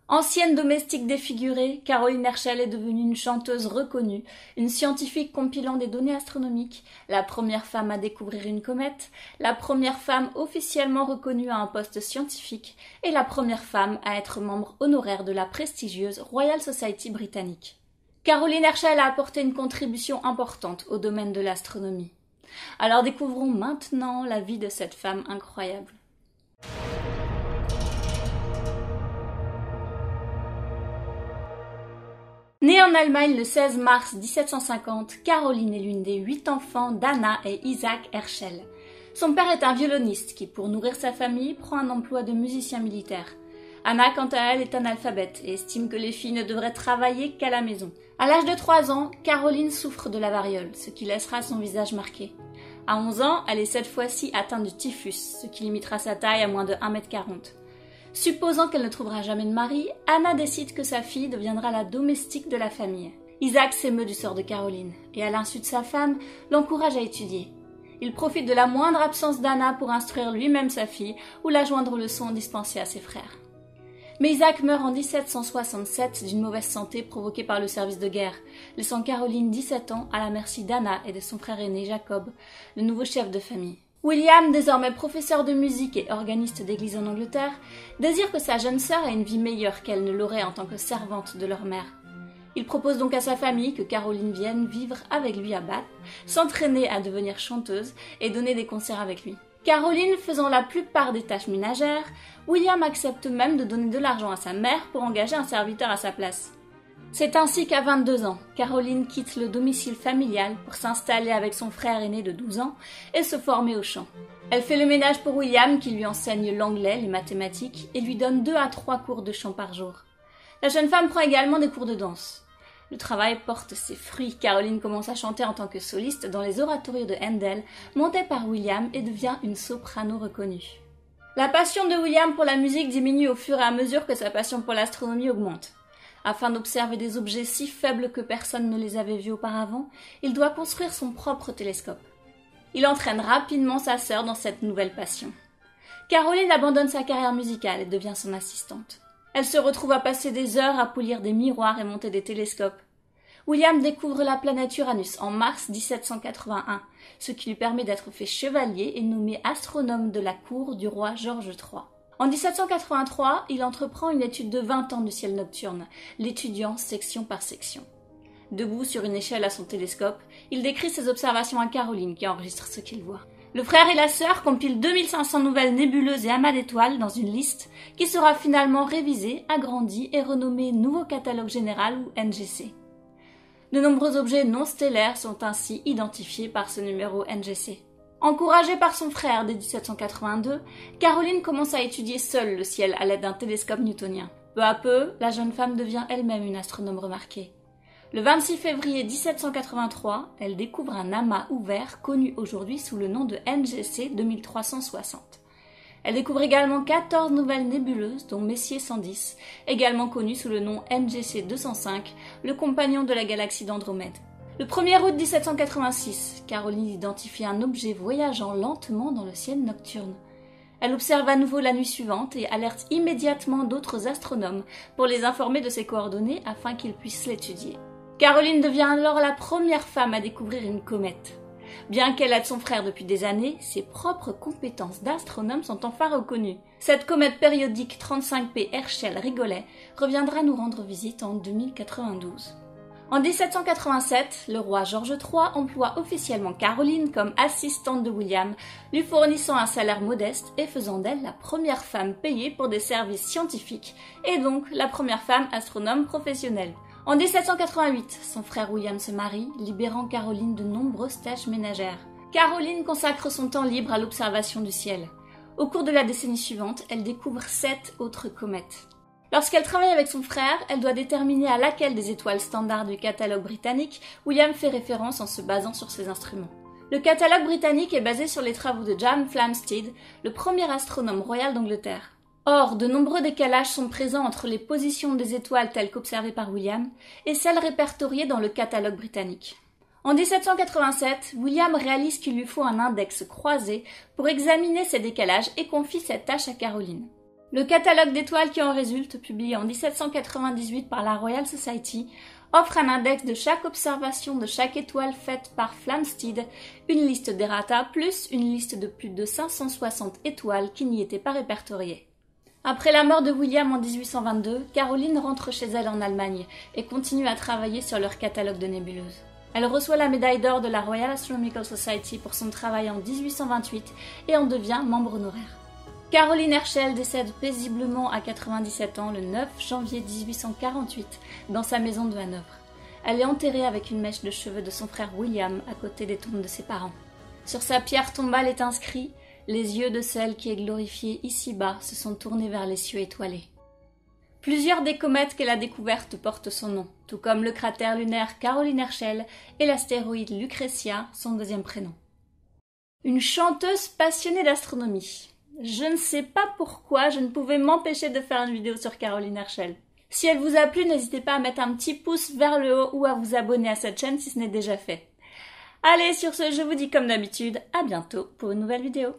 Ancienne domestique défigurée, Caroline Herschel est devenue une chanteuse reconnue, une scientifique compilant des données astronomiques, la première femme à découvrir une comète, la première femme officiellement reconnue à un poste scientifique et la première femme à être membre honoraire de la prestigieuse Royal Society britannique. Caroline Herschel a apporté une contribution importante au domaine de l'astronomie. Alors découvrons maintenant la vie de cette femme incroyable. Née en Allemagne le 16 mars 1750, Caroline est l'une des 8 enfants d'Anna et Isaac Herschel. Son père est un violoniste qui, pour nourrir sa famille, prend un emploi de musicien militaire. Anna, quant à elle, est analphabète et estime que les filles ne devraient travailler qu'à la maison. À l'âge de 3 ans, Caroline souffre de la variole, ce qui laissera son visage marqué. À 11 ans, elle est cette fois-ci atteinte du typhus, ce qui limitera sa taille à moins de 1,40 m. Supposant qu'elle ne trouvera jamais de mari, Anna décide que sa fille deviendra la domestique de la famille. Isaac s'émeut du sort de Caroline, et à l'insu de sa femme, l'encourage à étudier. Il profite de la moindre absence d'Anna pour instruire lui-même sa fille ou la joindre aux leçons dispensées à ses frères. Mais Isaac meurt en 1767 d'une mauvaise santé provoquée par le service de guerre, laissant Caroline 17 ans à la merci d'Anna et de son frère aîné Jacob, le nouveau chef de famille. William, désormais professeur de musique et organiste d'église en Angleterre, désire que sa jeune sœur ait une vie meilleure qu'elle ne l'aurait en tant que servante de leur mère. Il propose donc à sa famille que Caroline vienne vivre avec lui à Bath, s'entraîner à devenir chanteuse et donner des concerts avec lui. Caroline faisant la plupart des tâches ménagères, William accepte même de donner de l'argent à sa mère pour engager un serviteur à sa place. C'est ainsi qu'à 22 ans, Caroline quitte le domicile familial pour s'installer avec son frère aîné de 12 ans et se former au chant. Elle fait le ménage pour William qui lui enseigne l'anglais, les mathématiques et lui donne 2 à 3 cours de chant par jour. La jeune femme prend également des cours de danse. Le travail porte ses fruits. Caroline commence à chanter en tant que soliste dans les oratorios de Handel, montée par William et devient une soprano reconnue. La passion de William pour la musique diminue au fur et à mesure que sa passion pour l'astronomie augmente. Afin d'observer des objets si faibles que personne ne les avait vus auparavant, il doit construire son propre télescope. Il entraîne rapidement sa sœur dans cette nouvelle passion. Caroline abandonne sa carrière musicale et devient son assistante. Elle se retrouve à passer des heures à polir des miroirs et monter des télescopes. William découvre la planète Uranus en mars 1781, ce qui lui permet d'être fait chevalier et nommé astronome de la cour du roi George III. En 1783, il entreprend une étude de 20 ans du ciel nocturne, l'étudiant section par section. Debout sur une échelle à son télescope, il décrit ses observations à Caroline qui enregistre ce qu'il voit. Le frère et la sœur compilent 2500 nouvelles nébuleuses et amas d'étoiles dans une liste qui sera finalement révisée, agrandie et renommée Nouveau Catalogue Général ou NGC. De nombreux objets non stellaires sont ainsi identifiés par ce numéro NGC. Encouragée par son frère dès 1782, Caroline commence à étudier seule le ciel à l'aide d'un télescope newtonien. Peu à peu, la jeune femme devient elle-même une astronome remarquée. Le 26 février 1783, elle découvre un amas ouvert connu aujourd'hui sous le nom de NGC 2360. Elle découvre également 14 nouvelles nébuleuses, dont Messier 110, également connu sous le nom NGC 205, le compagnon de la galaxie d'Andromède. Le 1er août 1786, Caroline identifie un objet voyageant lentement dans le ciel nocturne. Elle observe à nouveau la nuit suivante et alerte immédiatement d'autres astronomes pour les informer de ses coordonnées afin qu'ils puissent l'étudier. Caroline devient alors la première femme à découvrir une comète. Bien qu'elle aide son frère depuis des années, ses propres compétences d'astronome sont enfin reconnues. Cette comète périodique 35P Herschel-Rigolet reviendra nous rendre visite en 2092. En 1787, le roi George III emploie officiellement Caroline comme assistante de William, lui fournissant un salaire modeste et faisant d'elle la première femme payée pour des services scientifiques et donc la première femme astronome professionnelle. En 1788, son frère William se marie, libérant Caroline de nombreuses tâches ménagères. Caroline consacre son temps libre à l'observation du ciel. Au cours de la décennie suivante, elle découvre 7 autres comètes. Lorsqu'elle travaille avec son frère, elle doit déterminer à laquelle des étoiles standards du catalogue britannique William fait référence en se basant sur ses instruments. Le catalogue britannique est basé sur les travaux de Jan Flamsteed, le premier astronome royal d'Angleterre. Or, de nombreux décalages sont présents entre les positions des étoiles telles qu'observées par William et celles répertoriées dans le catalogue britannique. En 1787, William réalise qu'il lui faut un index croisé pour examiner ces décalages et confie cette tâche à Caroline. Le catalogue d'étoiles qui en résulte, publié en 1798 par la Royal Society, offre un index de chaque observation de chaque étoile faite par Flamsteed, une liste d'errata plus une liste de plus de 560 étoiles qui n'y étaient pas répertoriées. Après la mort de William en 1822, Caroline rentre chez elle en Allemagne et continue à travailler sur leur catalogue de nébuleuses. Elle reçoit la médaille d'or de la Royal Astronomical Society pour son travail en 1828 et en devient membre honoraire. Caroline Herschel décède paisiblement à 97 ans le 9 janvier 1848 dans sa maison de Hanovre. Elle est enterrée avec une mèche de cheveux de son frère William à côté des tombes de ses parents. Sur sa pierre tombale est inscrit « Les yeux de celle qui est glorifiée ici-bas se sont tournés vers les cieux étoilés ». Plusieurs des comètes qu'elle a découvertes portent son nom, tout comme le cratère lunaire Caroline Herschel et l'astéroïde Lucretia, son deuxième prénom. Une chanteuse passionnée d'astronomie. Je ne sais pas pourquoi je ne pouvais m'empêcher de faire une vidéo sur Caroline Herschel. Si elle vous a plu, n'hésitez pas à mettre un petit pouce vers le haut ou à vous abonner à cette chaîne si ce n'est déjà fait. Allez, sur ce, je vous dis comme d'habitude, à bientôt pour une nouvelle vidéo.